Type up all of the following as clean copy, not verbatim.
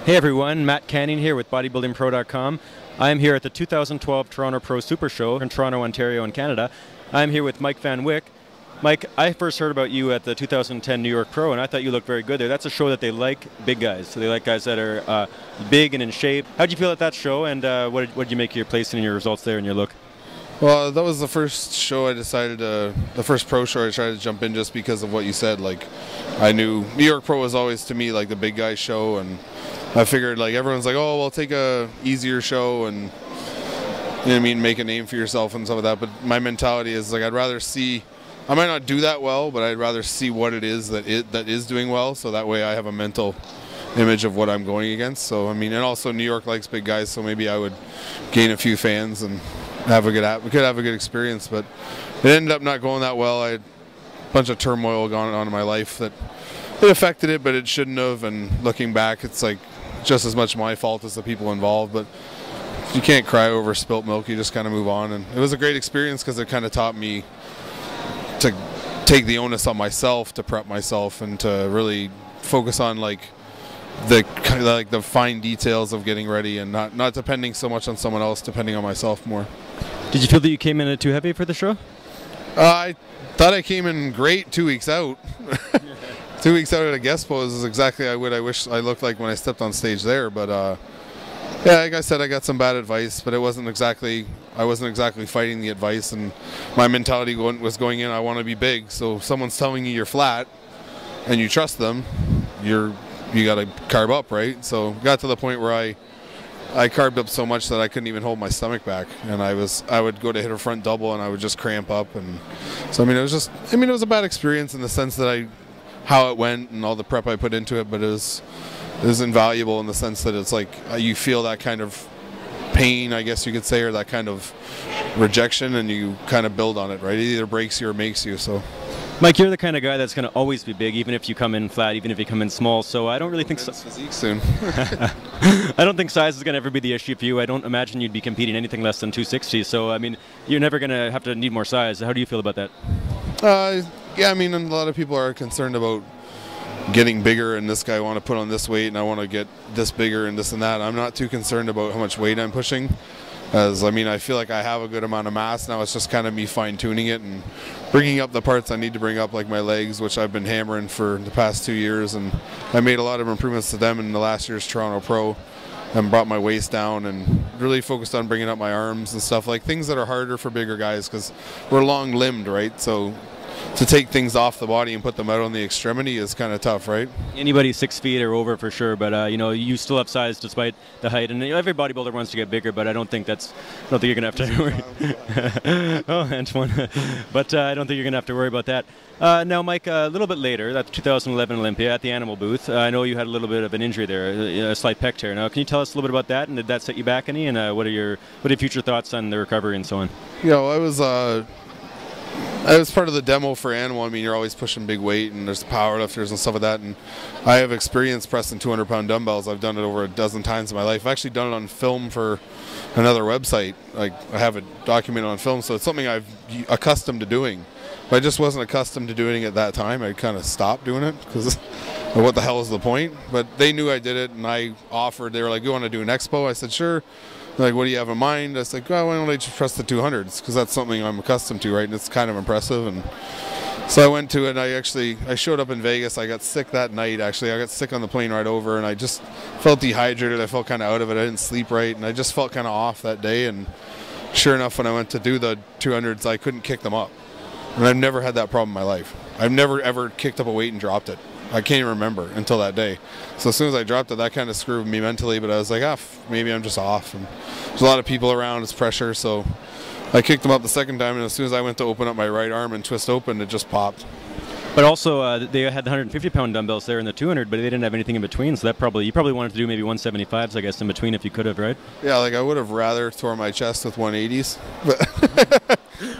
Hey everyone, Matt Canning here with bodybuildingpro.com. I am here at the 2012 Toronto Pro Super Show in Toronto, Ontario in Canada. I am here with Mike Van Wyck. Mike, I first heard about you at the 2010 New York Pro and I thought you looked very good there. That's a show that they like big guys, so they like guys that are big and in shape. How did you feel at that show, and what did you make of your placing and your results there and your look? Well, that was the first show I decided to, the first pro show I tried to jump in just because of what you said. Like, I knew New York Pro was always to me like the big guy show, and I figured like everyone's like, oh, well, take a easier show and, you know what I mean, make a name for yourself and stuff like that. But my mentality is like, I'd rather see, I might not do that well, but I'd rather see what it is that is doing well, so that way I have a mental image of what I'm going against. So I mean, and also New York likes big guys, so maybe I would gain a few fans and we could have a good experience. But it ended up not going that well. I had a bunch of turmoil going on in my life that it affected it, but it shouldn't have. And looking back, it's like just as much my fault as the people involved. But you can't cry over spilt milk. You just kind of move on. And it was a great experience because it kind of taught me to take the onus on myself, to prep myself, and to really focus on like the fine details of getting ready, and not depending so much on someone else, depending on myself more. Did you feel that you came in too heavy for the show? I thought I came in great 2 weeks out. 2 weeks out at a guest pose is exactly what I wish I looked like when I stepped on stage there. But yeah, like I said, I got some bad advice, but I wasn't exactly fighting the advice, and my mentality was going in, I want to be big. So if someone's telling you you're flat and you trust them, you got to carb up, right? So got to the point where I carved up so much that I couldn't even hold my stomach back, and I would go to hit a front double and I would just cramp up. And so I mean, it was a bad experience in the sense that how it went and all the prep I put into it, but it was invaluable in the sense that it's like you feel that kind of pain, I guess you could say, or that kind of rejection, and you kind of build on it, right? It either breaks you or makes you. So Mike, you're the kind of guy that's going to always be big, even if you come in flat, even if you come in small. So I don't really think physique soon. I don't think size is going to ever be the issue for you. I don't imagine you'd be competing anything less than 260. So I mean, you're never going to have to need more size. How do you feel about that? Yeah, I mean, a lot of people are concerned about getting bigger, and this guy want to put on this weight, and I want to get this bigger and this and that. I'm not too concerned about how much weight I'm pushing. As I mean, I feel like I have a good amount of mass now. It's just kind of me fine-tuning it and bringing up the parts I need to bring up, like my legs, which I've been hammering for the past 2 years, and I made a lot of improvements to them in the last year's Toronto Pro, and brought my waist down and really focused on bringing up my arms and stuff, like things that are harder for bigger guys because we're long-limbed, right? So to take things off the body and put them out on the extremity is kind of tough, right? Anybody 6 feet or over for sure, but you know, you still have size despite the height, and every bodybuilder wants to get bigger, but I don't think you're gonna have to worry. Oh, Antoine, but I don't think you're gonna have to worry about that. Now, Mike, a little bit later, that's 2011 Olympia at the Animal booth. I know you had a little bit of an injury there, a slight pec tear. Now, can you tell us a little bit about that, and did that set you back any? And what are your future thoughts on the recovery and so on? You know, I was part of the demo for Animal. I mean, you're always pushing big weight, and there's powerlifters and stuff like that. And I have experience pressing 200-pound dumbbells. I've done it over a dozen times in my life. I've actually done it on film for another website. Like, I have it documented on film, so it's something I've accustomed to doing. But I just wasn't accustomed to doing it at that time. I kind of stopped doing it because what the hell is the point? But they knew I did it, and I offered. They were like, "You want to do an expo?" I said, "Sure." Like, what do you have in mind? I was like, well, why don't I just press the 200s? Because that's something I'm accustomed to, right? And it's kind of impressive. And so I went to it, and I showed up in Vegas. I got sick that night, actually. I got sick on the plane right over, and I just felt dehydrated. I felt kind of out of it. I didn't sleep right, and I just felt kind of off that day. And sure enough, when I went to do the 200s, I couldn't kick them up. And I've never had that problem in my life. I've never, ever kicked up a weight and dropped it. I can't even remember until that day. So as soon as I dropped it, that kind of screwed me mentally, but I was like, maybe I'm just off. And there's a lot of people around, it's pressure, so I kicked them up the second time, and as soon as I went to open up my right arm and twist open, it just popped. But also, they had the 150-pound dumbbells there in the 200, but they didn't have anything in between, so you probably wanted to do maybe 175s, I guess, in between if you could have, right? Yeah, like I would have rather tore my chest with 180s. But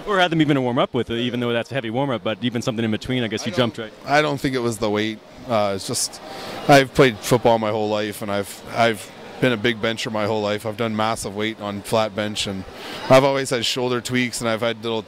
or had them even to warm up with, even though that's a heavy warm-up, but even something in between, I guess you jumped right. I don't think it was the weight. It's just, I've played football my whole life, and I've been a big bencher my whole life. I've done massive weight on flat bench, and I've always had shoulder tweaks, and I've had little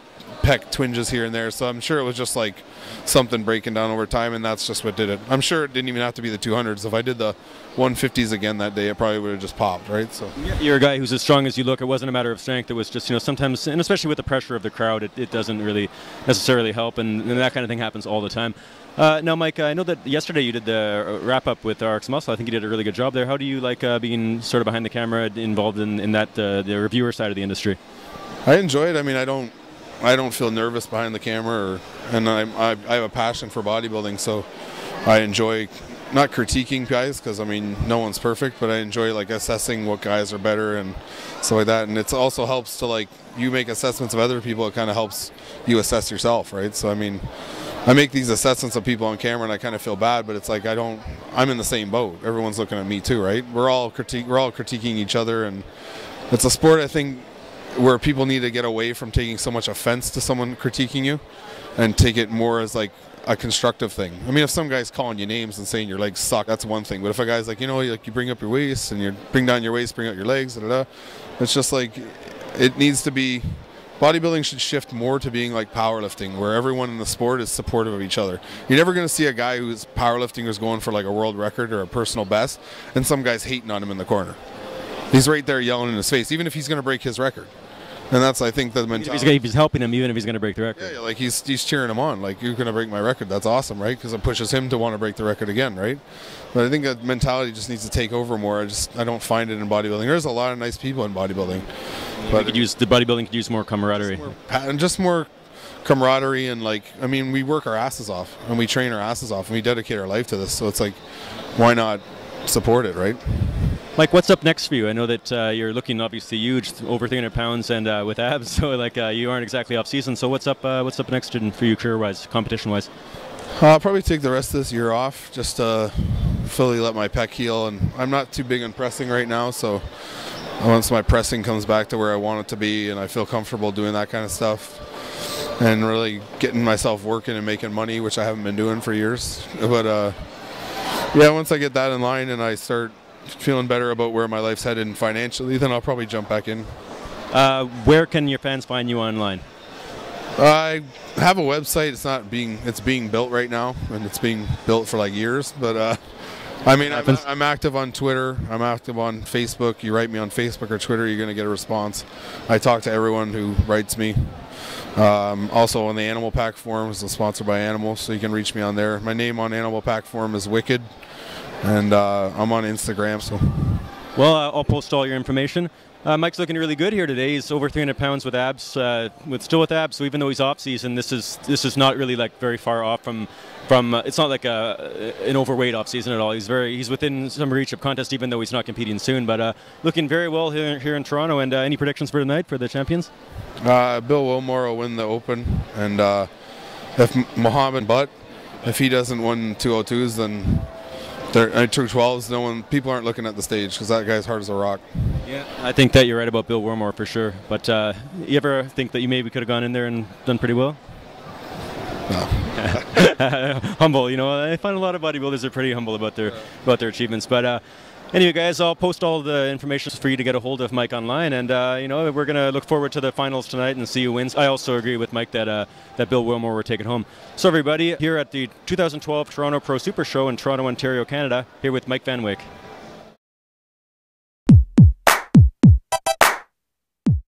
pec twinges here and there. So I'm sure it was just like something breaking down over time, and that's just what did it. I'm sure it didn't even have to be the 200s. If I did the 150s again that day, it probably would have just popped, right? So you're a guy who's as strong as you look. It wasn't a matter of strength. It was just, sometimes, and especially with the pressure of the crowd, it doesn't really necessarily help, and that kind of thing happens all the time. Now, Mike, I know that yesterday you did the wrap-up with RX Muscle. I think you did a really good job there. How do you like being sort of behind the camera, involved in that the reviewer side of the industry? I enjoy it. I mean, I don't feel nervous behind the camera, and I have a passion for bodybuilding, so I enjoy not critiquing guys, because I mean no one's perfect, but I enjoy like assessing what guys are better and stuff like that. And it also helps to, like, you make assessments of other people, it kind of helps you assess yourself, right? So I mean, I make these assessments of people on camera and I kind of feel bad, but it's like I'm in the same boat. Everyone's looking at me too, right? We're all critiquing each other, and it's a sport, I think, where people need to get away from taking so much offense to someone critiquing you and take it more as like a constructive thing. I mean, if some guy's calling you names and saying your legs suck, that's one thing. But if a guy's like, like you bring up your waist and you bring down your waist, bring out your legs, it's just like, it needs to be, bodybuilding should shift more to being like powerlifting, where everyone in the sport is supportive of each other. You're never going to see a guy who's powerlifting who's going for like a world record or a personal best, and some guy's hating on him in the corner. He's right there yelling in his face, even if he's going to break his record. And that's, I think, the mentality. If he's helping him, even if he's going to break the record. Yeah, like he's cheering him on. Like, you're going to break my record. That's awesome, right? Because it pushes him to want to break the record again, right? But I think that mentality just needs to take over more. I don't find it in bodybuilding. There's a lot of nice people in bodybuilding. But the bodybuilding could use more camaraderie. Just more camaraderie, and like, I mean, we work our asses off and we train our asses off and we dedicate our life to this. So it's like, why not support it, right? Mike, what's up next for you? I know that you're looking obviously huge, over 300 pounds, and with abs. So like you aren't exactly off season. So what's up next for you, career-wise, competition-wise? I'll probably take the rest of this year off, just to fully let my pec heal. And I'm not too big on pressing right now, so once my pressing comes back to where I want it to be, and I feel comfortable doing that kind of stuff, and really getting myself working and making money, which I haven't been doing for years. But yeah, once I get that in line and I start feeling better about where my life's headed financially, then I'll probably jump back in. Where can your fans find you online? I have a website. It's being built right now, and it's being built for like years. But I mean, I'm active on Twitter. I'm active on Facebook. You write me on Facebook or Twitter, you're going to get a response. I talk to everyone who writes me. Also on the Animal Pack forums, it's sponsored by Animals, so you can reach me on there. My name on Animal Pack forum is Wyck, and I'm on Instagram. So, well, I'll post all your information. Mike's looking really good here today. He's over 300 pounds with abs, still with abs. So even though he's off season, this is not really like very far off from. It's not like an overweight off season at all. He's within some reach of contest, even though he's not competing soon. But looking very well here in Toronto. And any predictions for tonight for the champions? Bill Wilmore will win the Open, and if Mohammed Butt, if he doesn't win 202s, then. 212s. People aren't looking at the stage because that guy's hard as a rock. Yeah, I think that you're right about Bill Wilmore for sure. But you ever think that you maybe could have gone in there and done pretty well? No. Humble, I find a lot of bodybuilders are pretty humble about their achievements. But anyway, guys, I'll post all the information for you to get a hold of Mike online, and we're gonna look forward to the finals tonight and see who wins. I also agree with Mike that Bill Wilmore will take it home. So everybody, here at the 2012 Toronto Pro Super Show in Toronto, Ontario, Canada, here with Mike Van Wyck.